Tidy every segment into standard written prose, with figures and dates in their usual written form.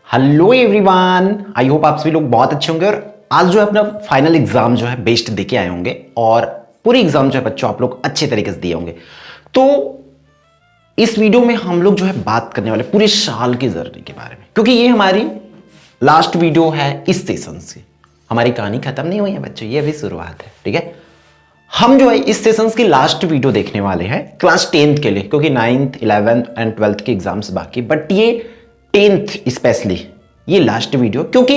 Hello everyone, I hope आप सभी लोग बहुत अच्छे होंगे। और आज जो है अपना फाइनल एग्जाम जो है बेस्ट देके आए होंगे और पूरी एग्जाम जो है बच्चों आप लोग अच्छे तरीके से दिए होंगे। तो इस वीडियो में हम लोग जो है बात करने वाले पूरे साल की जर्नी के बारे में, क्योंकि ये हमारी लास्ट वीडियो है इस सेशन से। हमारी कहानी खत्म नहीं हुई है बच्चों, ये अभी शुरुआत है। ठीक है, हम जो है इस सेशन की लास्ट वीडियो देखने वाले हैं क्लास 10th के लिए, क्योंकि 9th 11th एंड 12th के एग्जाम्स बाकी, बट ये 10th स्पेशली ये लास्ट वीडियो, क्योंकि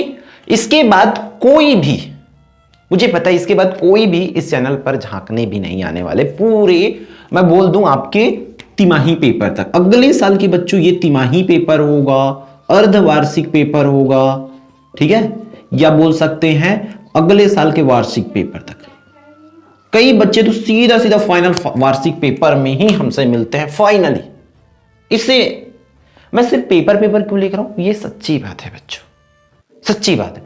इसके बाद कोई भी, मुझे पता है इसके बाद कोई भी इस चैनल पर झांकने भी नहीं आने वाले। पूरे मैं बोल दूं आपके तिमाही पेपर तक, अगले साल के बच्चों ये तिमाही पेपर होगा, अर्धवार्षिक पेपर होगा, ठीक है, या बोल सकते हैं अगले साल के वार्षिक पेपर तक। कई बच्चे तो सीधा सीधा फाइनल वार्षिक पेपर में ही हमसे मिलते हैं फाइनली। इससे मैं सिर्फ पेपर क्यों लिख रहा हूं, ये सच्ची बात है बच्चों, सच्ची बात है।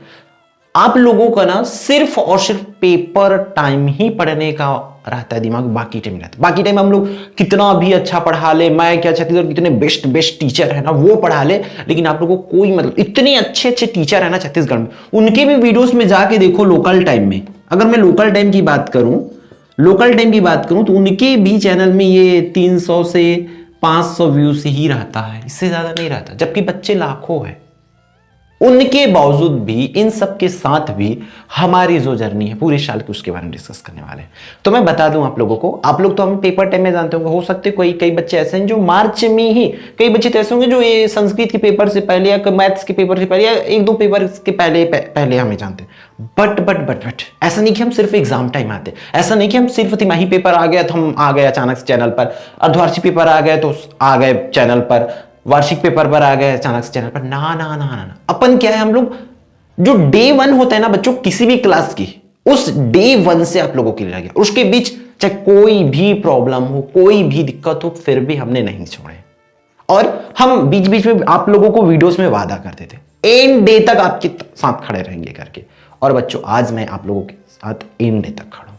आप लोगों का ना सिर्फ और सिर्फ पेपर टाइम ही पढ़ने का रहता है दिमाग, बाकी टाइम रहता है। बाकी टाइम हम लोग कितना भी अच्छा पढ़ा ले, मैं क्या छत्तीसगढ़ कितने बेस्ट टीचर है ना वो पढ़ा ले, लेकिन आप लोगों को कोई मतलब इतने अच्छे टीचर है ना छत्तीसगढ़ में, उनके भी वीडियोस में जाके देखो लोकल टाइम में। अगर मैं लोकल टाइम की बात करूं तो उनके भी चैनल में ये 300 से 500 व्यूज ही रहता है, इससे ज्यादा नहीं रहता, जबकि बच्चे लाखों हैं। उनके बावजूद भी, इन सब के साथ भी हमारी जो जर्नी है पूरे साल की, उसके बारे में डिस्कस करने वाले हैं। तो मैं बता दूं आप लोगों को, आप लोग तो हमें पेपर टाइम में जानते होंगे, हो सकते कई बच्चे ऐसे हैं जो मार्च में ही, कई बच्चे तो ऐसे होंगे जो ये संस्कृत के पेपर से पहले या मैथ्स के पेपर से पहले या एक दो पेपर के पहले हमें जानते हैं। बट ऐसा नहीं कि हम सिर्फ एग्जाम टाइम आते, ऐसा नहीं कि हम सिर्फ तिमाही पेपर आ गया तो हम आ गए अचानक से चैनल पर, अर्धवार्षिक पेपर आ गए तो आ गए चैनल पर, वार्षिक पेपर पर आ गए अचानक से चैनल पर। ना, अपन क्या है, हम लोग जो डे 1 होता है ना बच्चों किसी भी क्लास की, उस डे 1 से आप लोगों के लिए लगे। उसके बीच चाहे कोई भी प्रॉब्लम हो, कोई भी दिक्कत हो, फिर भी हमने नहीं छोड़े। और हम बीच में आप लोगों को वीडियोस में वादा करते थे एंड डे तक आपके साथ खड़े रहेंगे करके। और बच्चों आज मैं आप लोगों के साथ एंड डे तक खड़ा हूं।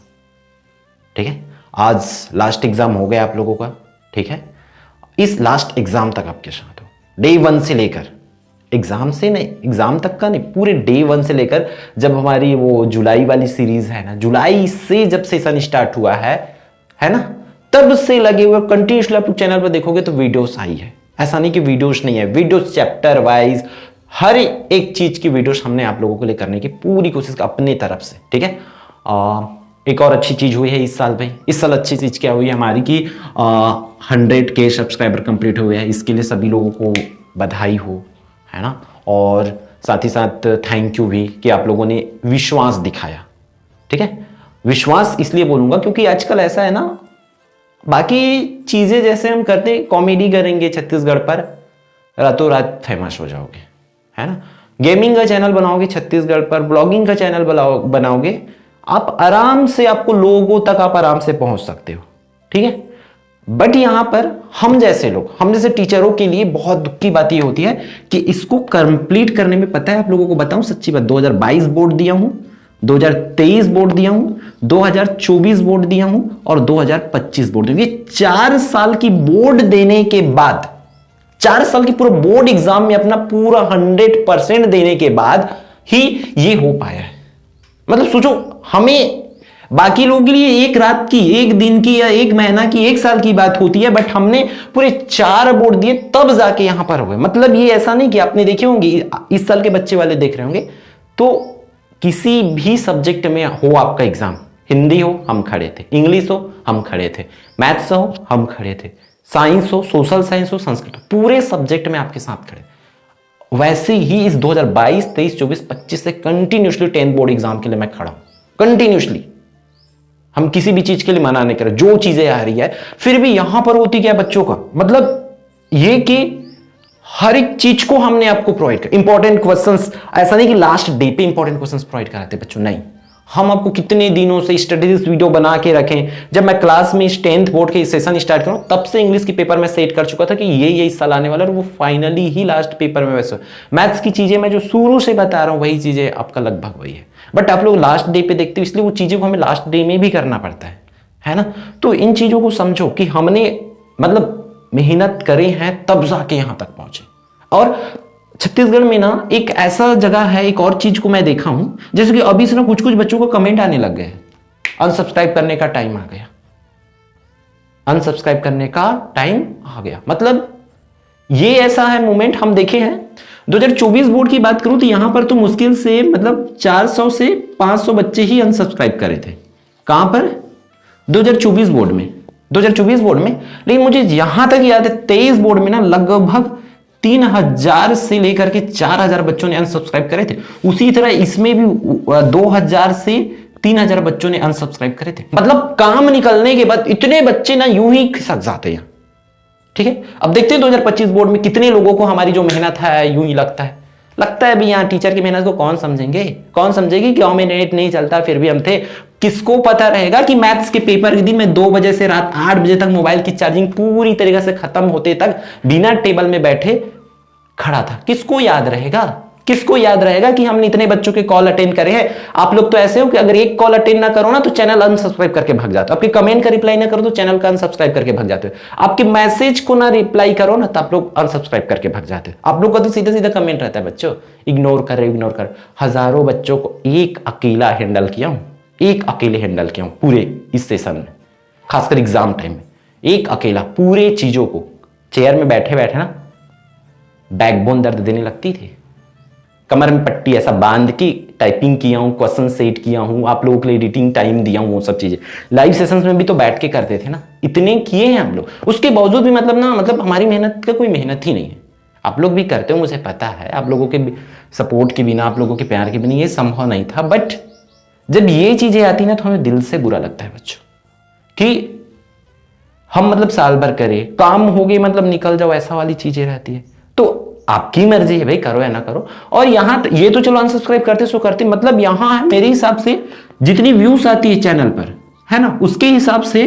ठीक है, आज लास्ट एग्जाम हो गया आप लोगों का। ठीक है, इस लास्ट एग्जाम तक आपके साथ हो, डे 1 से लेकर, एग्जाम से नहीं, एग्जाम तक का नहीं, पूरे डे 1 से लेकर जब हमारी वो जुलाई वाली सीरीज है ना, जुलाई से जब सेशन स्टार्ट हुआ है ना, तब से लगे हुए कंटिन्यूसली आप चैनल पर देखोगे तो वीडियोस आई है। ऐसा नहीं कि वीडियोस नहीं है, वीडियोस चैप्टर वाइज हर एक चीज की वीडियोस हमने आप लोगों के लिए करने की पूरी कोशिश अपने तरफ से। ठीक है, एक और अच्छी चीज हुई है इस साल भाई, इस साल अच्छी चीज क्या हुई है हमारी कि 100K सब्सक्राइबर कंप्लीट हुए हैं। इसके लिए सभी लोगों को बधाई हो, है ना, और साथ ही साथ थैंक यू भी कि आप लोगों ने विश्वास दिखाया। ठीक है, विश्वास इसलिए बोलूंगा क्योंकि आजकल ऐसा है ना, बाकी चीजें जैसे हम करते, कॉमेडी करेंगे छत्तीसगढ़ पर, रातों रात फेमस हो जाओगे, है ना। गेमिंग का चैनल बनाओगे छत्तीसगढ़ पर, ब्लॉगिंग का चैनल बनाओगे, आप आराम से, आपको लोगों तक आप आराम से पहुंच सकते हो। ठीक है, बट यहां पर हम जैसे लोग, हम जैसे टीचरों के लिए बहुत दुख की बात यह होती है कि इसको कंप्लीट करने में, पता है आप लोगों को बताऊं सच्ची बात, 2022 बोर्ड दिया हूं, 2023 बोर्ड दिया हूं, 2024 बोर्ड दिया हूं और 2025 बोर्ड दिया हूं। ये 4 साल की बोर्ड देने के बाद, 4 साल की पूरा बोर्ड एग्जाम में अपना पूरा 100% देने के बाद ही ये हो पाया है। मतलब सोचो, हमें बाकी लोगों के लिए एक रात की, एक दिन की, या एक महीना की, एक साल की बात होती है, बट हमने पूरे 4 बोर्ड दिए तब जाके यहां पर हुए। मतलब ये ऐसा नहीं कि आपने देखे होंगे, इस साल के बच्चे वाले देख रहे होंगे, तो किसी भी सब्जेक्ट में हो आपका एग्जाम, हिंदी हो हम खड़े थे, इंग्लिश हो हम खड़े थे, मैथ्स हो हम खड़े थे, साइंस हो, सोशल साइंस हो, संस्कृत हो, पूरे सब्जेक्ट में आपके साथ खड़े। वैसे ही इस 2022, 23, 24, 25 से कंटिन्यूसली 10th बोर्ड एग्जाम के लिए मैं खड़ा हूं, कंटिन्यूसली। हम किसी भी चीज के लिए मना नहीं कर रहे, जो चीजें आ रही है, फिर भी यहां पर होती क्या है बच्चों का मतलब ये कि हर एक चीज को हमने आपको प्रोवाइड कर, इंपॉर्टेंट क्वेश्चंस, ऐसा नहीं कि लास्ट डे पे इंपॉर्टेंट क्वेश्चंस प्रोवाइड कराते बच्चों, नहीं, हम आपको कितने दिनों से स्ट्रेटेजिक वीडियो बना के रखें। जब मैं क्लास में 10th बोर्ड के सेशन स्टार्ट करूं, तब से इंग्लिश की पेपर में सेट कर चुका था कि ये इस साल आने वाला, और वो फाइनली ही लास्ट पेपर में वैसे। मैथ्स की चीजें मैं जो शुरू से बता रहा हूं वही चीजें आपका लगभग वही है, बट आप लोग लास्ट डे पे देखते हो, इसलिए वो चीजें को हमें लास्ट डे में भी करना पड़ता है ना। तो इन चीजों को समझो कि हमने मतलब मेहनत करे हैं तब जाके यहां तक पहुंचे। और छत्तीसगढ़ छत्तीसगढ़ में ना एक ऐसा जगह है, एक और चीज को मैं देखा हूं, जैसे कि अभी से ना कुछ कुछ बच्चों को कमेंट आने लग गए, अनसब्सक्राइब करने का टाइम आ गया, अनसब्सक्राइब करने का टाइम आ गया। मतलब ये ऐसा है मोमेंट हम देखे हैं। 2024 बोर्ड की बात करूं तो यहां पर तो मुश्किल से मतलब 400 से 500 बच्चे ही अनसब्सक्राइब करे थे। कहां पर? 2024 बोर्ड में, 2024 बोर्ड में। लेकिन मुझे यहां तक याद है 23 बोर्ड में ना लगभग 3000 से लेकर के 4000 बच्चों ने अनसब्सक्राइब करे थे। उसी तरह इसमें भी 2000 से 3000 बच्चों ने अनसब्सक्राइब करे थे। मतलब काम निकलने के बाद इतने बच्चे ना यूं ही खिसक जाते हैं। ठीक है, अब देखते हैं 2025 बोर्ड में कितने लोगों को हमारी जो मेहनत है यूं ही लगता है भी यहाँ टीचर की मेहनत को कौन समझेंगे, कौन समझेगी? गांव में नेट नहीं चलता फिर भी हम थे। किसको पता रहेगा कि मैथ्स के पेपर के दिन मैं 2 बजे से रात 8 बजे तक मोबाइल की चार्जिंग पूरी तरीके से खत्म होते तक बिना टेबल में बैठे खड़ा था? किसको याद रहेगा? किसको याद रहेगा कि हमने इतने बच्चों के कॉल अटेंड करे हैं? आप लोग तो ऐसे हो कि अगर एक कॉल अटेंड ना करो ना तो चैनल अनसब्सक्राइब करके भाग जाते हो। आपके कमेंट का रिप्लाई ना करो तो चैनल का अनसब्सक्राइब करके भाग जाते हो। आपके मैसेज को ना रिप्लाई करो ना तो आप लोग अनसब्सक्राइब करके भाग जाते हो। आप लोग का तो सीधा सीधा कमेंट रहता है, बच्चों इग्नोर कर रहे, इग्नोर कर। हजारों बच्चों को एक अकेला हैंडल किया हूं, एक अकेले हैंडल किया हूं पूरे इस सेशन में, खासकर एग्जाम टाइम में। एक अकेला पूरे चीजों को चेयर में बैठे बैठे ना बैकबोन दर्द देने लगती थी। कमर में पट्टी ऐसा बांध के टाइपिंग किया हूं, क्वेश्चन सेट किया हूं, आप लोगों के लिए एडिटिंग टाइम दिया हूं, वो सब चीजें लाइव सेशंस में भी तो बैठ के करते थे ना। इतने किए हैं हम लोग, उसके बावजूद भी मतलब हमारी मेहनत का कोई मेहनत ही नहीं है। आप लोग भी करते हो, मुझे पता है। आप लोगों के सपोर्ट के बिना, आप लोगों के प्यार के बिना ये संभव नहीं था। बट जब ये चीजें आती ना तो हमें दिल से बुरा लगता है बच्चों, कि हम साल भर करें, काम हो गए निकल जाओ, ऐसा वाली चीजें रहती है। तो आपकी मर्जी है भाई, करो या ना करो। और यहां ये तो चलो अनसब्सक्राइब करते सो करते, यहां मेरे हिसाब से जितनी व्यूज आती है चैनल पर, है ना, उसके हिसाब से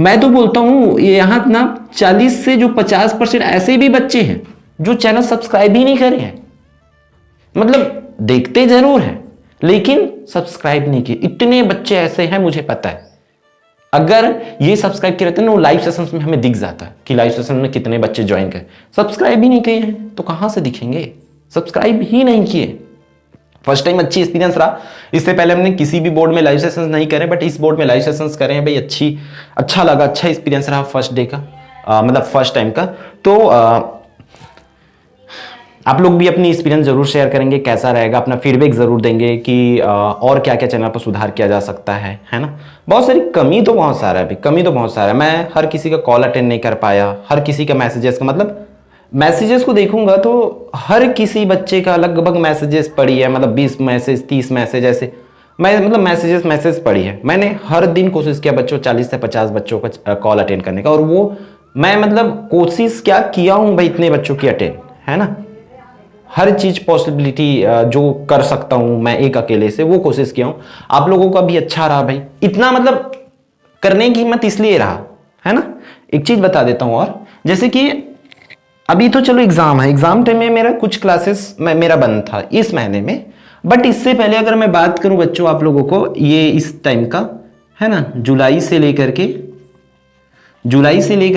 मैं तो बोलता हूं यहां ना 40 से जो 50% ऐसे भी बच्चे हैं जो चैनल सब्सक्राइब ही नहीं करे हैं। देखते जरूर है लेकिन सब्सक्राइब नहीं किए। इतने बच्चे ऐसे हैं, मुझे पता है। अगर ये सब्सक्राइब किए रहते हैं ना, लाइव सेशंस में हमें दिख जाता है कि लाइव सेशन में कितने बच्चे ज्वाइन करें। सब्सक्राइब ही नहीं किए हैं तो कहां से दिखेंगे? सब्सक्राइब ही नहीं किए। फर्स्ट टाइम अच्छी एक्सपीरियंस रहा। इससे पहले हमने किसी भी बोर्ड में लाइव सेशंस नहीं करे, बट इस बोर्ड में लाइव सेशंस करे हैं भाई। अच्छा लगा, अच्छा एक्सपीरियंस रहा फर्स्ट डे का, फर्स्ट टाइम का। तो आप लोग भी अपनी एक्सपीरियंस जरूर शेयर करेंगे, कैसा रहेगा, अपना फीडबैक जरूर देंगे कि और क्या क्या चैनल पर सुधार किया जा सकता है ना। बहुत सारी कमी तो बहुत सारा है, कमी तो बहुत सारा है। मैं हर किसी का कॉल अटेंड नहीं कर पाया, हर किसी का मैसेजेस का मैसेजेस को देखूंगा तो हर किसी बच्चे का लगभग मैसेजेस पड़ी है, 20 मैसेज 30 मैसेज ऐसे मैं मैसेज पड़ी है। मैंने हर दिन कोशिश किया बच्चों 40 से 50 बच्चों का कॉल अटेंड करने का, और वो मैं कोशिश क्या किया हूं भाई, इतने बच्चों की अटेंड, है ना। हर चीज पॉसिबिलिटी जो कर सकता हूं मैं एक अकेले से, वो कोशिश किया हूं। आप लोगों का भी अच्छा रहा भाई, इतना करने की हिम्मत इसलिए रहा, है ना। एक चीज बता देता हूं, और जैसे कि अभी तो चलो एग्जाम है, एग्जाम टाइम में मेरा कुछ क्लासेस मेरा बंद था इस महीने में। बट इससे पहले अगर मैं बात करूं बच्चों आप लोगों को, ये इस टाइम का है ना, जुलाई से लेकर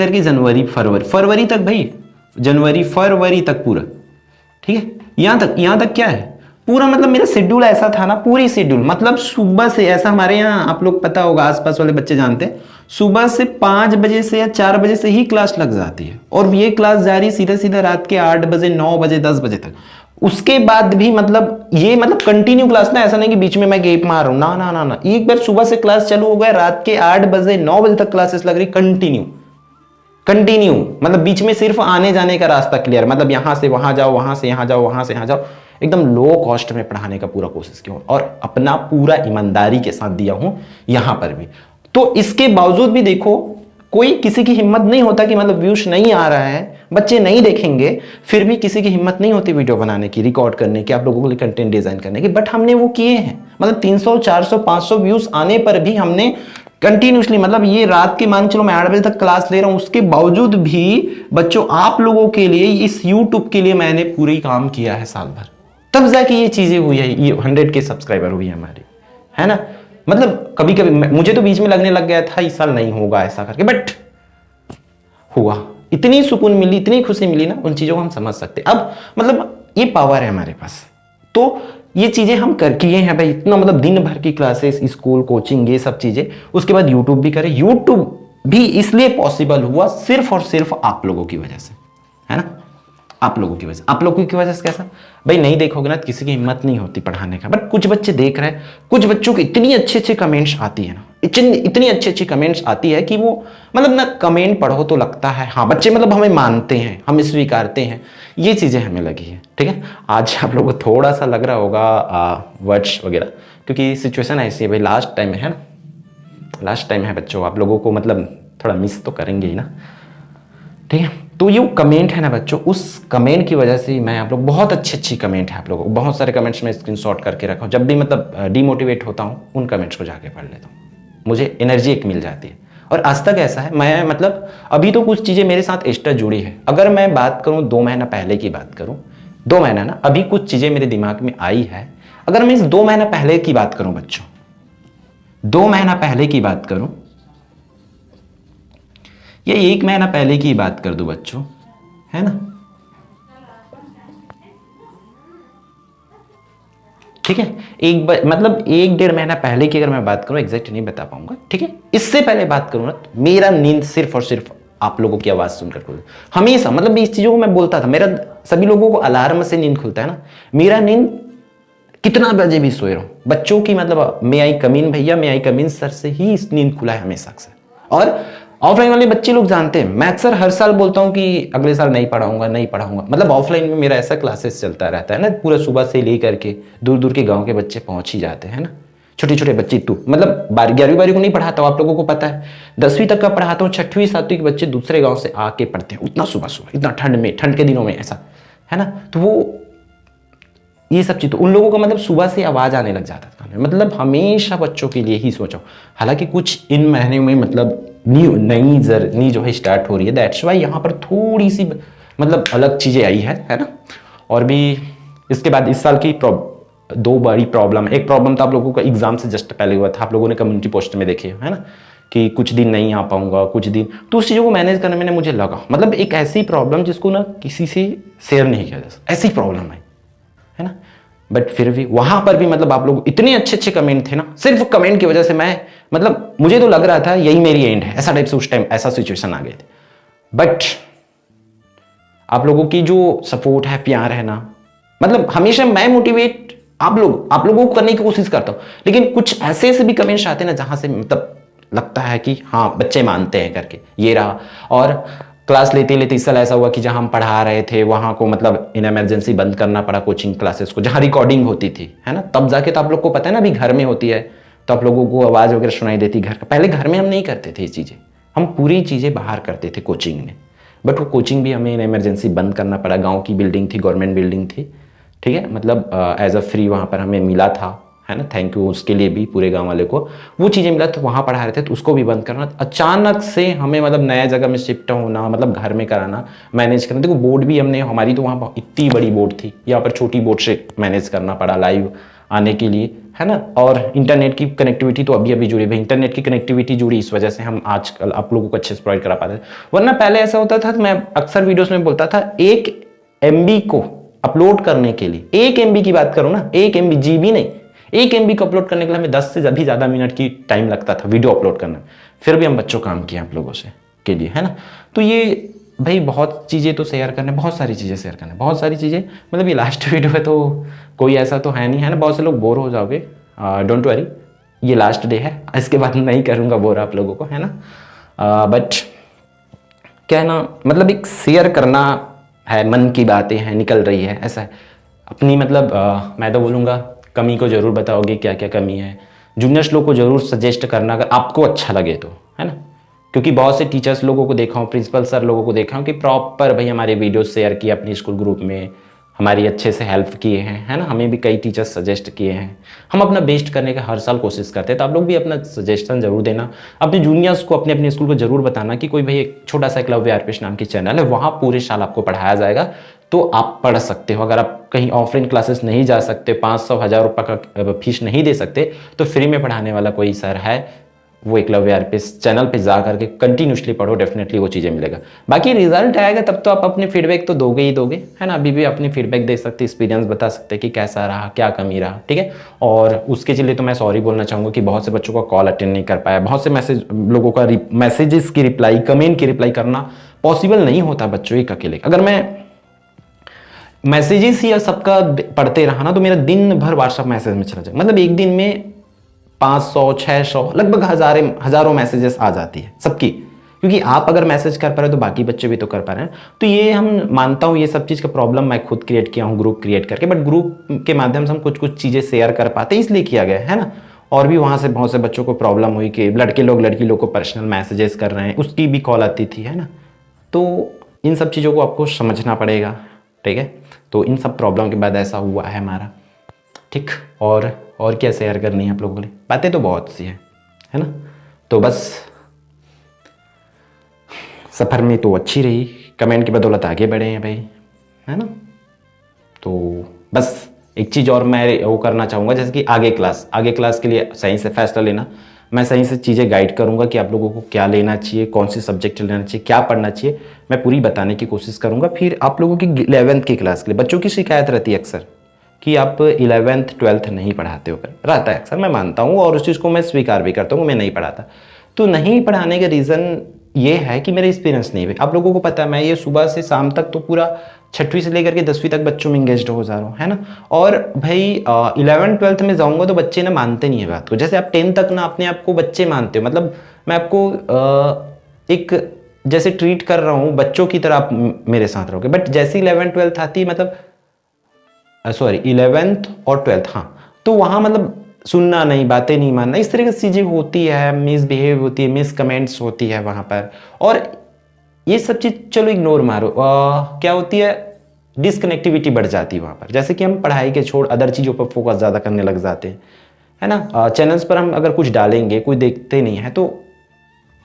के जनवरी फरवरी तक भाई, जनवरी फरवरी तक पूरा, ठीक है। यहां तक क्या है पूरा, मेरा शेड्यूल ऐसा था ना, पूरी शेड्यूल सुबह से, ऐसा हमारे यहाँ आप लोग पता होगा, आसपास वाले बच्चे जानते हैं, सुबह से 5 बजे से या 4 बजे से ही क्लास लग जाती है, और ये क्लास जारी सीधा रात के 8 बजे 9 बजे 10 बजे तक। उसके बाद भी ये कंटिन्यू क्लास ना, ऐसा नहीं कि बीच में मैं गैप मार रहा हूं, ना। एक बार सुबह से क्लास चालू हो गया, रात के 8 बजे 9 बजे तक क्लासेस लग रही कंटिन्यू, बीच में सिर्फ आने जाने का रास्ता क्लियर, यहां से वहां जाओ, वहां से यहां जाओ, वहां से यहां जाओ। एकदम लो कॉस्ट में पढ़ाने का पूरा कोशिश किया और अपना पूरा ईमानदारी के साथ दिया हूं यहां पर भी। तो इसके बावजूद भी देखो, कोई किसी की हिम्मत नहीं होता कि व्यूज नहीं आ रहा है, बच्चे नहीं देखेंगे, फिर भी किसी की हिम्मत नहीं होती वीडियो बनाने की, रिकॉर्ड करने की, आप लोगों के लिए कंटेंट डिजाइन करने की। बट हमने वो किए हैं, 300 400 500 व्यूज आने पर भी हमने कंटिन्यूसली, ये रात के मान चलो मैं 8 बजे तक क्लास ले रहा हूं, उसके बावजूद भी बच्चों आप लोगों के लिए, इस यूट्यूब के लिए मैंने पूरी काम किया है साल भर, तब जाके ये चीजें हुई है, ये 100 के सब्सक्राइबर हुई है हमारी, है ना। कभी कभी मुझे तो बीच में लगने लग गया था इस साल नहीं होगा ऐसा करके, बट हुआ। इतनी सुकून मिली, इतनी खुशी मिली ना, उन चीजों को हम समझ सकते। अब ये पावर है हमारे पास। तो ये चीजें हम कर किए हैं भाई, इतना मतलब दिन भर की क्लासेस, स्कूल, कोचिंग, ये सब चीजें, उसके बाद यूट्यूब भी करें। यूट्यूब भी इसलिए पॉसिबल हुआ सिर्फ और सिर्फ आप लोगों की वजह से, है ना, आप लोगों की वजह से। आप लोगों की वजह से कैसा भाई, नहीं देखोगे ना किसी की हिम्मत नहीं होती पढ़ाने का, बट कुछ बच्चे देख रहे हैं, कुछ बच्चों की इतनी अच्छी अच्छी कमेंट्स आती है ना, इतनी अच्छी अच्छी कमेंट्स आती है कि वो मतलब ना कमेंट पढ़ो तो लगता है हाँ बच्चे मतलब हमें मानते हैं, हमें स्वीकारते हैं, ये चीजें हमें लगी है। ठीक है, आज आप लोगों को थोड़ा सा लग रहा होगा वर्ड्स वगैरह, क्योंकि सिचुएशन ऐसी है भाई, लास्ट टाइम है ना, लास्ट टाइम है बच्चों, आप लोगों को मतलब थोड़ा मिस तो करेंगे ही ना। ठीक है, तो ये कमेंट है ना बच्चों, उस कमेंट की वजह से मैं आप लोग, बहुत अच्छी अच्छी कमेंट है आप लोगों को, बहुत सारे कमेंट्स में स्क्रीनशॉट करके रखा हूं, जब भी मतलब डिमोटिवेट होता हूं उन कमेंट्स को जाके पढ़ लेता हूं, मुझे एनर्जी एक मिल जाती है। और आज तक ऐसा है, मैं मतलब अभी तो कुछ चीजें मेरे साथ एक्स्ट्रा जुड़ी है। अगर मैं बात करूं 2 महीना पहले की बात करूं, 2 महीना ना, अभी कुछ चीजें मेरे दिमाग में आई है। अगर मैं इस 2 महीना पहले की बात करूं बच्चों, 2 महीना पहले की बात करूं या 1 महीना पहले की बात कर दूं बच्चों, है ना, ठीक है, मतलब 1-1.5 महीना पहले की अगर मैं बात करूं, एग्जैक्ट नहीं बता पाऊंगा, ठीक है, इससे पहले बात करूं ना, तो मेरा नींद सिर्फ और सिर्फ आप लोगों की आवाज सुनकर खुलता, हमेशा, मतलब इस चीजों को मैं बोलता था, मेरा सभी लोगों को अलार्म से नींद खुलता है ना, मेरा नींद कितना बजे भी सोए रहो, बच्चों की मतलब मे आई कमीन भैया, मे आई कमीन सर से ही नींद खुला है हमेशा अक्सर। और ऑफलाइन वाले बच्चे लोग जानते हैं, मैं अक्सर हर साल बोलता हूं कि अगले साल नहीं पढ़ाऊंगा, नहीं पढ़ाऊंगा, मतलब ऑफलाइन में मेरा ऐसा क्लासेस चलता रहता है ना, पूरा सुबह से लेकर के दूर दूर के गांव के बच्चे पहुंच ही जाते हैं ना, छोटे छोटे बच्चे, तू मतलब 11वीं को नहीं पढ़ाता हूं, आप लोगों को पता है, 10वीं तक का पढ़ाता हूँ, 6वीं 7वीं के बच्चे दूसरे गाँव से आके पढ़ते हैं, उतना सुबह सुबह, इतना ठंड में, ठंड के दिनों में ऐसा, है ना, तो वो ये सब चीज, तो उन लोगों का मतलब सुबह से आवाज आने लग जाता था, मतलब हमेशा बच्चों के लिए ही सोचा। हालांकि कुछ इन महीनों में मतलब नई जर्नी जो है स्टार्ट हो रही है, दैट्स वाई यहाँ पर थोड़ी सी मतलब अलग चीजें आई है ना। और भी इसके बाद इस साल की 2 बड़ी प्रॉब्लम, एक प्रॉब्लम तो आप लोगों का एग्जाम से जस्ट पहले हुआ था, आप लोगों ने कम्युनिटी पोस्ट में देखे है ना, कि कुछ दिन नहीं आ पाऊंगा, कुछ दिन, तो उस चीजों को मैनेज करने में मुझे लगा, मतलब एक ऐसी प्रॉब्लम जिसको ना किसी से शेयर नहीं किया जा सकता, ऐसी प्रॉब्लम है ना, बट फिर भी वहां पर भी मतलब आप लोग इतने अच्छे अच्छे कमेंट थे ना, सिर्फ कमेंट की वजह से मैं मतलब मुझे तो लग रहा था यही मेरी एंड है, ऐसा टाइप से उस टाइम ऐसा सिचुएशन आ गए थे। बट आप लोगों की जो सपोर्ट है, प्यार है ना, मतलब हमेशा मैं मोटिवेट आप लोगों को करने की कोशिश करता हूं, लेकिन कुछ ऐसे से भी कमेंट्स आते हैं ना जहां से मतलब लगता है कि हाँ बच्चे मानते हैं करके, ये रहा। और क्लास लेते लेते इस साल ऐसा हुआ कि जहां हम पढ़ा रहे थे वहां को मतलब इन इमरजेंसी बंद करना पड़ा कोचिंग क्लासेस को, जहां रिकॉर्डिंग होती थी, है ना, तब जाके तो आप लोग को पता है ना, अभी घर में होती है तो आप लोगों को आवाज वगैरह सुनाई देती घर का, पहले घर में हम नहीं करते थे ये चीजें, हम पूरी चीजें बाहर करते थे कोचिंग में, बट वो कोचिंग भी हमें इन इमरजेंसी बंद करना पड़ा। गाँव की बिल्डिंग थी, गवर्नमेंट बिल्डिंग थी, ठीक है, मतलब एज अ फ्री वहां पर हमें मिला था, है ना, थैंक यू उसके लिए भी पूरे गांव वाले को, वो चीजें मिला, तो वहां पढ़ा रहे थे, तो उसको भी बंद करना, अचानक से हमें मतलब नया जगह में शिफ्ट होना, मतलब घर में कराना, मैनेज करना, देखो बोर्ड भी हमने, हमारी तो वहां इतनी बड़ी बोर्ड थी, यहाँ पर छोटी बोर्ड से मैनेज करना पड़ा लाइव आने के लिए, है ना। और इंटरनेट की कनेक्टिविटी तो अभी अभी जुड़ी है, इंटरनेट की कनेक्टिविटी जुड़ी, इस वजह से हम आजकल आप लोगों को अच्छे से प्रोवाइड करा पाते थे, वरना पहले ऐसा होता था, मैं अक्सर वीडियोस में बोलता था 1 MB को अपलोड करने के लिए, 1 MB की बात करो ना, 1 MB GB नहीं, 1 MB को अपलोड करने के लिए हमें 10 से भी ज्यादा मिनट की टाइम लगता था वीडियो अपलोड करने में, फिर भी हम बच्चों काम किए आप लोगों से के लिए, है ना। तो ये भाई बहुत चीजें तो शेयर करने, बहुत सारी चीजें शेयर करने, बहुत सारी चीजें, मतलब ये लास्ट वीडियो है तो कोई ऐसा तो है नहीं, है ना, बहुत से लोग बोर हो जाओगे, डोंट वरी, ये लास्ट डे है, इसके बाद नहीं करूंगा बोर आप लोगों को, है ना। बट क्या है ना, मतलब एक शेयर करना है, मन की बातें हैं, निकल रही है, ऐसा है अपनी, मतलब मैं तो बोलूँगा कमी को जरूर बताओगे क्या क्या कमी है, जूनियर्स लोग को जरूर सजेस्ट करना अगर आपको अच्छा लगे तो, है ना, क्योंकि बहुत से टीचर्स लोगों को देखा हूँ, प्रिंसिपल सर लोगों को देखा हूँ कि प्रॉपर भाई हमारे वीडियो शेयर किए अपने स्कूल ग्रुप में, हमारी अच्छे से हेल्प किए हैं, है ना, हमें भी कई टीचर्स सजेस्ट किए हैं, हम अपना बेस्ट करने का हर साल कोशिश करते हैं, तो आप लोग भी अपना सजेशन जरूर देना, अपने जूनियर्स को, अपने अपने स्कूल को जरूर बताना कि कोई भाई एक छोटा सा एकलव्य आरपीएस नाम की चैनल है, वहाँ पूरे साल आपको पढ़ाया जाएगा, तो आप पढ़ सकते हो। अगर आप कहीं ऑफलाइन क्लासेस नहीं जा सकते, 500-1000 रुपये का फीस नहीं दे सकते, तो फ्री में पढ़ाने वाला कोई सर है, वो एकलव्य आरपीएस चैनल पे जा करके कंटिन्यूसली पढ़ो, डेफिनेटली वो चीज़ें मिलेगा। बाकी रिजल्ट आएगा तब तो आप अपने फीडबैक तो दोगे ही दोगे, है ना। अभी भी अपनी फीडबैक दे सकते, एक्सपीरियंस बता सकते कि कैसा रहा, क्या कमी रहा, ठीक है। और उसके लिए तो मैं सॉरी बोलना चाहूँगा कि बहुत से बच्चों का कॉल अटेंड नहीं कर पाया, बहुत से लोगों का मैसेजेस की रिप्लाई, कमेंट की रिप्लाई करना पॉसिबल नहीं होता बच्चों एक अकेले। अगर मैं मैसेजेस ही सबका पढ़ते रहा ना तो मेरा दिन भर व्हाट्सएप मैसेज में चला जाए, मतलब एक दिन में 500 600 लगभग हजारों मैसेजेस आ जाती है सबकी, क्योंकि आप अगर मैसेज कर पा रहे हो तो बाकी बच्चे भी तो कर पा रहे हैं। तो ये हम मानता हूँ ये सब चीज़ का प्रॉब्लम मैं खुद क्रिएट किया हूँ ग्रुप क्रिएट करके, बट ग्रुप के माध्यम से हम कुछ कुछ चीज़ें शेयर कर पाते इसलिए किया गया है ना। और भी वहाँ से बहुत से बच्चों को प्रॉब्लम हुई कि लड़के लोग लड़की लोग को पर्सनल मैसेजेस कर रहे हैं, उसकी भी कॉल आती थी, है ना। तो इन सब चीज़ों को आपको समझना पड़ेगा, ठीक है। तो इन सब प्रॉब्लम के बाद ऐसा हुआ है हमारा, ठीक। और क्या शेयर करनी है आप लोगों के लिए, बातें तो बहुत सी है ना। तो बस सफ़र में तो अच्छी रही, कमेंट की बदौलत आगे बढ़े हैं भाई, है ना। तो बस एक चीज़ और मैं वो करना चाहूँगा, जैसे कि आगे क्लास के लिए सही से फैसला लेना, मैं सही से चीज़ें गाइड करूँगा कि आप लोगों को क्या लेना चाहिए, कौन सी सब्जेक्ट लेना चाहिए, क्या पढ़ना चाहिए, मैं पूरी बताने की कोशिश करूँगा। फिर आप लोगों की 11th की क्लास के लिए बच्चों की शिकायत रहती है अक्सर कि आप 11th 12th नहीं पढ़ाते हो, रहता है अक्सर, मैं मानता हूँ और उस चीज़ को मैं स्वीकार भी करता हूँ, मैं नहीं पढ़ाता। तो नहीं पढ़ाने का रीज़न ये है कि मेरा एक्सपीरियंस नहीं है। आप लोगों को पता है मैं ये सुबह से शाम तक तो पूरा 6वीं से लेकर के 10वीं तक बच्चों में इंगेज हो जा रहा हूँ, है ना। और भाई 11th 12th में जाऊँगा तो बच्चे ना मानते नहीं है बात को, जैसे आप 10th तक ना अपने आप को बच्चे मानते हो, मतलब मैं आपको एक जैसे ट्रीट कर रहा हूँ बच्चों की तरह आप मेरे साथ रहोगे, बट जैसे 11th 12th आती है, मतलब सॉरी 11th और 12th, हाँ, तो वहाँ मतलब सुनना नहीं, बातें नहीं मानना, इस तरह की चीज़ें होती है, मिसबिहेव होती है, मिस कमेंट्स होती है वहाँ पर। और ये सब चीज़ चलो इग्नोर मारो, क्या होती है, डिसकनेक्टिविटी बढ़ जाती है वहाँ पर, जैसे कि हम पढ़ाई के छोड़ अदर चीज़ों पर फोकस ज़्यादा करने लग जाते हैं, है ना। चैनल्स पर हम अगर कुछ डालेंगे कोई देखते नहीं है तो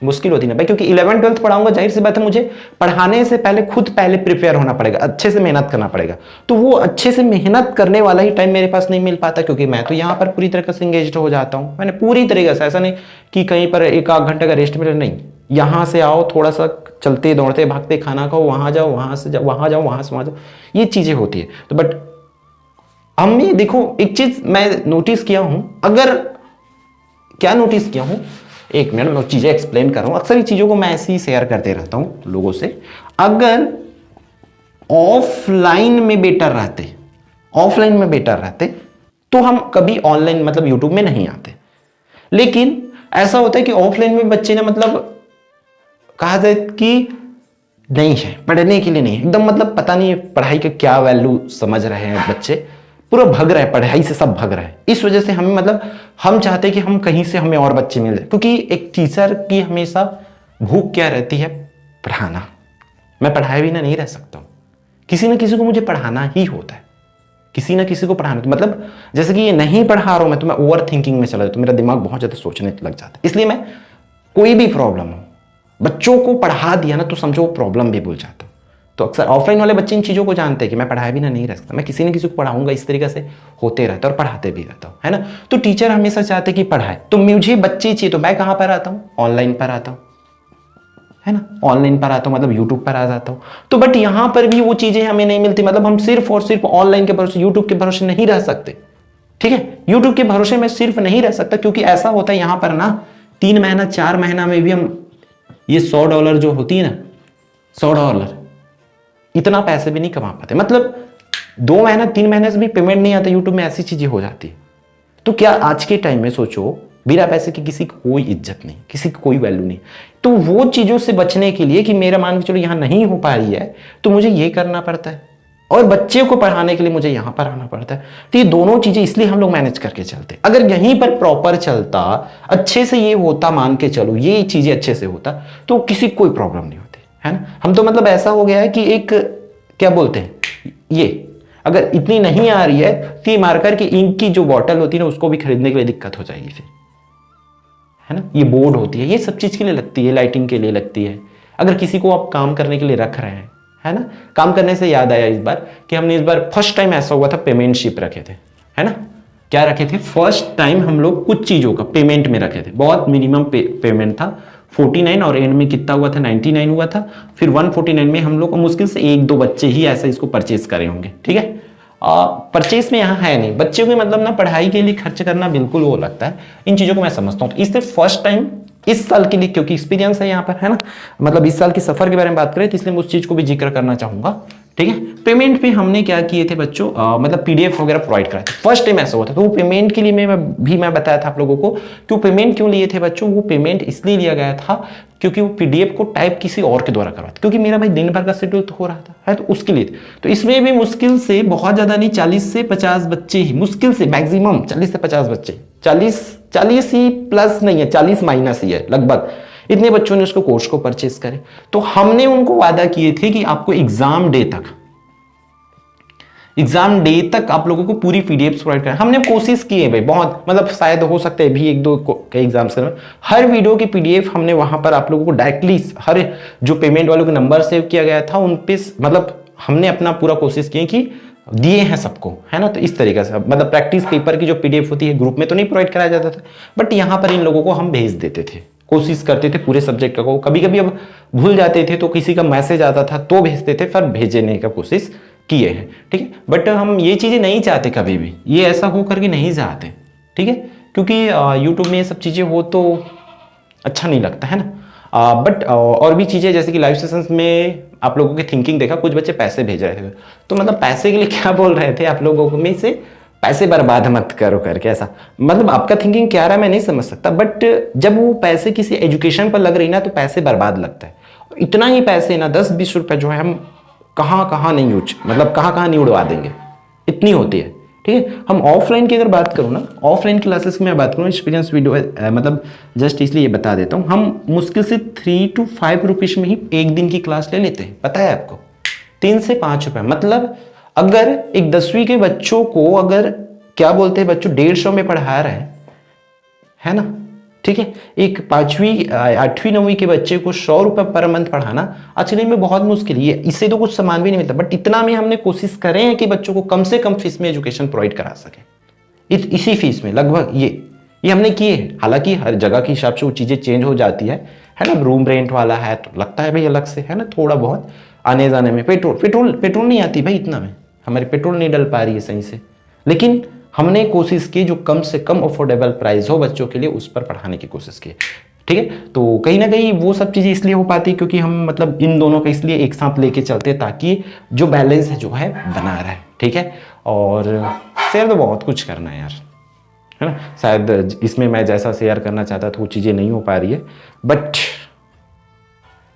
मुश्किल होती ना भाई, क्योंकि 11th 12th पढ़ाऊंगा, जाहिर सी बात है मुझे पढ़ाने से पहले प्रिपेयर होना पड़ेगा, अच्छे से मेहनत करना पड़ेगा। तो वो अच्छे से मेहनत करने वाला ही टाइम मेरे पास नहीं मिल पाता, क्योंकि मैं तो यहाँ पर पूरी तरीके से इंगेज हो जाता हूँ, मैंने पूरी तरीके से, ऐसा नहीं कि कहीं पर एक आध घंटे का रेस्ट मिले, नहीं, यहाँ से आओ, थोड़ा सा चलते दौड़ते भागते खाना खाओ, वहाँ जाओ, वहाँ से जाओ, वहाँ जाओ, वहाँ से वहाँ जाओ, ये चीज़ें होती है। तो बट हमने देखो एक चीज़ मैं नोटिस किया हूँ, अगर क्या नोटिस किया हूँ, एक मिनट मैं चीज़ें एक्सप्लेन कर रहा हूँ, अक्सर ये चीज़ों को मैं ऐसे ही शेयर करते रहता हूँ लोगों से। अगर ऑफलाइन में बेटर रहते तो हम कभी ऑनलाइन मतलब यूट्यूब में नहीं आते। लेकिन ऐसा होता है कि ऑफलाइन में बच्चे ने मतलब कहा जाए कि नहीं है, पढ़ने के लिए नहीं है एकदम, मतलब पता नहीं पढ़ाई का क्या वैल्यू समझ रहे हैं बच्चे, पूरा भग रहा है पढ़ाई से, सब भग रहा है। इस वजह से हमें मतलब हम चाहते हैं कि हम कहीं से हमें और बच्चे मिल जाए, क्योंकि एक टीचर की हमेशा भूख क्या रहती है, पढ़ाना। मैं पढ़ाए बिना नहीं रह सकता हूँ, किसी ना किसी को मुझे पढ़ाना ही होता है, किसी ना किसी को पढ़ाना। तो मतलब जैसे कि ये नहीं पढ़ा रहा हूं मैं तो मैं ओवर थिंकिंग में चला जाता, तो मेरा दिमाग बहुत ज्यादा सोचने लग जाता है। इसलिए मैं कोई भी प्रॉब्लम हो, बच्चों को पढ़ा दिया ना तो समझो वो प्रॉब्लम भी भूल जाता हूँ। तो अक्सर ऑफलाइन वाले बच्चे इन चीज़ों को जानते हैं कि मैं पढ़ाए बिना नहीं रह सकता, मैं किसी न किसी को पढ़ाऊंगा, इस तरीके से होते रहता है और पढ़ाते भी रहता हूँ, है ना। तो टीचर हमेशा चाहते कि पढ़ाए, तो मुझे बच्चे चाहिए, तो मैं कहाँ पर आता हूँ, ऑनलाइन पर आता हूँ, है ना, ऑनलाइन पर आता हूँ, मतलब यूट्यूब पर आ जाता हूँ। तो बट यहाँ पर भी वो चीज़ें हमें नहीं मिलती, मतलब हम सिर्फ और सिर्फ ऑनलाइन के भरोसे, यूट्यूब के भरोसे नहीं रह सकते, ठीक है। यूट्यूब के भरोसे में सिर्फ नहीं रह सकता, क्योंकि ऐसा होता है यहाँ पर ना 3 महीना 4 महीना में भी हम ये $100 जो होती है ना, $100 इतना पैसे भी नहीं कमा पाते, मतलब 2 महीना 3 महीने से भी पेमेंट नहीं आता यूट्यूब में, ऐसी चीजें हो जाती है। तो क्या आज के टाइम में सोचो, बिना पैसे के किसी की कोई इज्जत नहीं, किसी की कोई वैल्यू नहीं। तो वो चीजों से बचने के लिए कि मेरा मान के चलो यहाँ नहीं हो पा रही है तो मुझे ये करना पड़ता है, और बच्चे को पढ़ाने के लिए मुझे यहाँ पर आना पड़ता है। तो ये दोनों चीजें इसलिए हम लोग मैनेज करके चलते। अगर यहीं पर प्रॉपर चलता, अच्छे से ये होता, मान के चलो ये चीजें अच्छे से होता, तो किसी कोई प्रॉब्लम नहीं होती, है ना। हम तो मतलब ऐसा हो गया है कि एक क्या बोलते हैं, ये अगर इतनी नहीं आ रही है तो ये मार्कर की इंक की जो बॉटल होती है ना, उसको भी खरीदने के लिए दिक्कत हो जाएगी फिर, है ना। ये बोर्ड होती है, ये सब चीज के लिए लगती है, लाइटिंग के लिए लगती है। अगर किसी को आप काम करने के लिए रख रहे हैं, है ना। काम करने से याद आया इस बार कि हमने इस बार फर्स्ट टाइम ऐसा हुआ था पेमेंट शिप रखे थे, है ना। क्या रखे थे, फर्स्ट टाइम हम लोग कुछ चीजों का पेमेंट में रखे थे, बहुत मिनिमम पेमेंट था 49 और एंड में कितना हुआ था 99 हुआ था। फिर 149 में हम लोग को मुश्किल से 1-2 बच्चे ही ऐसा इसको परचेज करे होंगे, ठीक है। परचेज में यहाँ है नहीं, बच्चों के मतलब ना पढ़ाई के लिए खर्च करना बिल्कुल वो लगता है, इन चीजों को मैं समझता हूँ। तो इसलिए फर्स्ट टाइम इस साल के लिए, क्योंकि एक्सपीरियंस है यहाँ पर, है ना, मतलब इस साल के सफर के बारे में बात करें तो इसलिए मैं उस चीज को भी जिक्र करना चाहूंगा, ठीक है। पेमेंट पे हमने क्या किए थे बच्चों, मतलब पीडीएफ वगैरह प्रोवाइड कराए थे। फर्स्ट टाइम ऐसा हुआ था, तो वो पेमेंट के लिए मैं बताया था आप लोगों को कि वो पेमेंट क्यों लिए थे बच्चों। वो पेमेंट इसलिए लिया गया था क्योंकि वो पीडीएफ को टाइप किसी और के द्वारा करवाते, क्योंकि मेरा भाई दिन भर का शेड्यूल तो हो रहा था, है, तो उसके लिए। तो इसमें भी मुश्किल से, बहुत ज्यादा नहीं, 40 से 50 बच्चे ही, मुश्किल से मैक्सिमम 40 से 50 बच्चे, 40 ही प्लस नहीं है, 40 माइनस ही है लगभग, इतने बच्चों ने उसको कोर्स को परचेज करे। तो हमने उनको वादा किए थे कि आपको एग्जाम डे तक आप लोगों को पूरी पीडीएफ प्रोवाइड करें। हमने कोशिश की है भाई बहुत, मतलब शायद हो सकता है भी 1-2 के एग्जाम्स करें, हर वीडियो की पीडीएफ हमने वहां पर आप लोगों को डायरेक्टली, हर जो पेमेंट वालों के नंबर सेव किया गया था उन पे, मतलब हमने अपना पूरा कोशिश की कि दिए हैं सबको, है ना। तो इस तरीके से, मतलब प्रैक्टिस पेपर की जो पीडीएफ होती है ग्रुप में तो नहीं प्रोवाइड कराया जाता था, बट यहाँ पर इन लोगों को हम भेज देते थे, कोशिश करते थे पूरे सब्जेक्ट को। कभी कभी अब भूल जाते थे तो किसी का मैसेज आता था तो भेजते थे, फिर भेजने का कोशिश किए हैं, ठीक है। बट हम ये चीजें नहीं चाहते कभी भी, ये ऐसा हो करके नहीं चाहते, ठीक है, क्योंकि यूट्यूब में ये सब चीजें हो तो अच्छा नहीं लगता, है ना। बट और भी चीजें, जैसे कि लाइव सेशंस में आप लोगों की थिंकिंग देखा, कुछ बच्चे पैसे भेज रहे थे, तो मतलब पैसे के लिए क्या बोल रहे थे आप लोगों को में से, पैसे बर्बाद मत करो करके, ऐसा मतलब आपका थिंकिंग क्या रहा है मैं नहीं समझ सकता। बट जब वो पैसे किसी एजुकेशन पर लग रही ना, तो पैसे बर्बाद लगता है। इतना ही पैसे ना 10-20 रुपए जो है हम कहाँ नहीं कहाँ नहीं उड़वा देंगे, इतनी होती है, ठीक है। हम ऑफलाइन की अगर बात करूँ ना, ऑफलाइन क्लासेस की मैं बात करूँ, एक्सपीरियंस वीडियो है, मतलब जस्ट इसलिए ये बता देता हूँ, हम मुश्किल से 3 to 5 रुपीज में ही एक दिन की क्लास ले लेते हैं, पता है आपको, 3 से 5 रुपए। मतलब अगर एक 10वीं के बच्चों को, अगर क्या बोलते हैं बच्चों, 150 में पढ़ा रहे हैं, है ना, ठीक है, एक 5वीं 8वीं 9वीं के बच्चे को 100 रुपए पर मंथ पढ़ाना एक्चुअली में बहुत मुश्किल है, इससे तो कुछ सामान भी नहीं मिलता। बट इतना में हमने कोशिश करें हैं कि बच्चों को कम से कम फीस में एजुकेशन प्रोवाइड करा सके, इसी फीस में लगभग ये हमने किए हैं। हालांकि हर जगह के हिसाब से वो चीजें चेंज हो जाती है ना, रूम रेंट वाला है तो लगता है भाई अलग से, है ना, थोड़ा बहुत आने जाने में, पेट्रोल नहीं आती भाई, इतना में हमारी पेट्रोल नहीं डल पा रही है सही से, लेकिन हमने कोशिश की जो कम से कम अफोर्डेबल प्राइस हो बच्चों के लिए, उस पर पढ़ाने की कोशिश की, ठीक है। तो कहीं ना कहीं वो सब चीजें इसलिए हो पाती क्योंकि हम मतलब इन दोनों का इसलिए एक साथ लेके चलते ताकि जो बैलेंस है जो है बना रहे, ठीक है। और शेयर तो बहुत कुछ करना है यार, है ना, शायद इसमें मैं जैसा शेयर करना चाहता था वो चीजें नहीं हो पा रही है। बट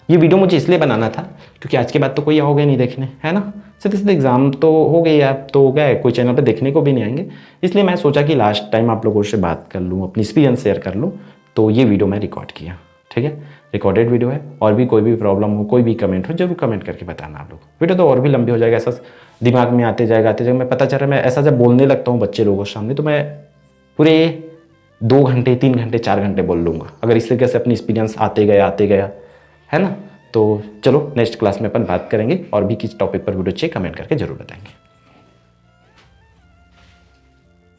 ये वीडियो मुझे इसलिए बनाना था क्योंकि आज के बाद तो कोई आओगे नहीं देखने, है ना, सीधे एग्जाम तो हो गई, अब तो हो गया, कोई चैनल पे देखने को भी नहीं आएंगे, इसलिए मैं सोचा कि लास्ट टाइम आप लोगों से बात कर लूँ, अपनी एक्सपीरियंस शेयर कर लूँ, तो ये वीडियो मैं रिकॉर्ड किया, ठीक है, रिकॉर्डेड वीडियो है। और भी कोई भी प्रॉब्लम हो, कोई भी कमेंट हो, जरूर कमेंट करके बताना आप लोग। वीडियो तो और भी लंबी हो जाएगा, ऐसा दिमाग में आते जाएगा, मैं पता चल रहा है मैं ऐसा जब बोलने लगता हूँ बच्चे लोगों के सामने तो मैं पूरे 2 घंटे 3 घंटे 4 घंटे बोल लूँगा, अगर इस तरीके से अपनी एक्सपीरियंस आते गया, है ना। तो चलो नेक्स्ट क्लास में अपन बात करेंगे और भी किस टॉपिक पर वीडियो चाहिए कमेंट करके जरूर बताएंगे।